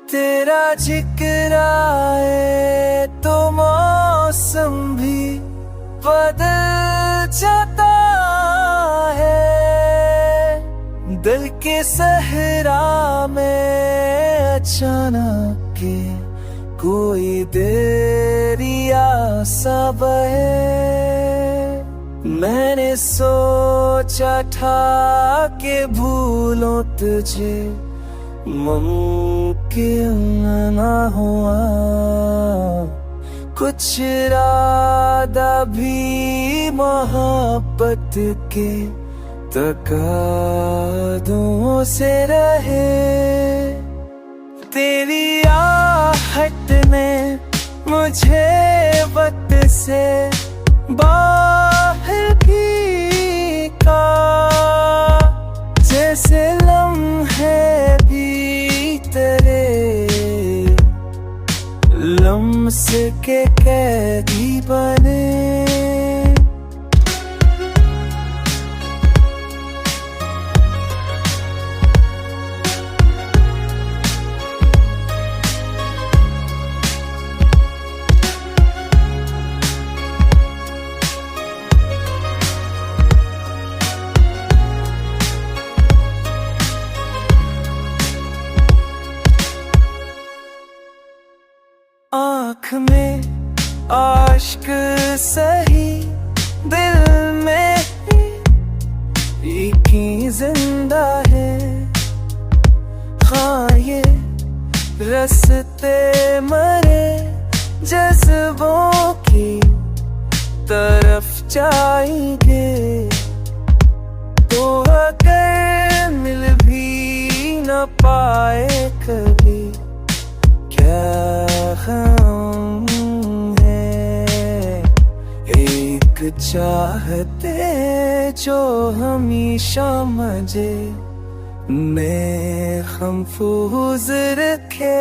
तेरा जिक्र आए तो मौसम भी बदल जाता है। दिल के सहरा में अचानक के कोई दरिया सा बहे। मैंने सोचा था कि भूलों तुझे मुमकिन ना हुआ। कुछ इरादा भी मोहब्बत के तकादों से रहे। तेरी आहट ने मुझे वक्त से बाहर खींचा। जैसे लम्हे भी तेरे लम्स के कैदी बने। आँख में आश्क सही, दिल में यकीन जिंदा है। हाँ ये रस्ते मरे जज्बों की तरफ जाएंगे। तो अगर मिल भी न पाए कभी, क्या हम है एक चाहते जो हमेशा मजे में महफूज रखे।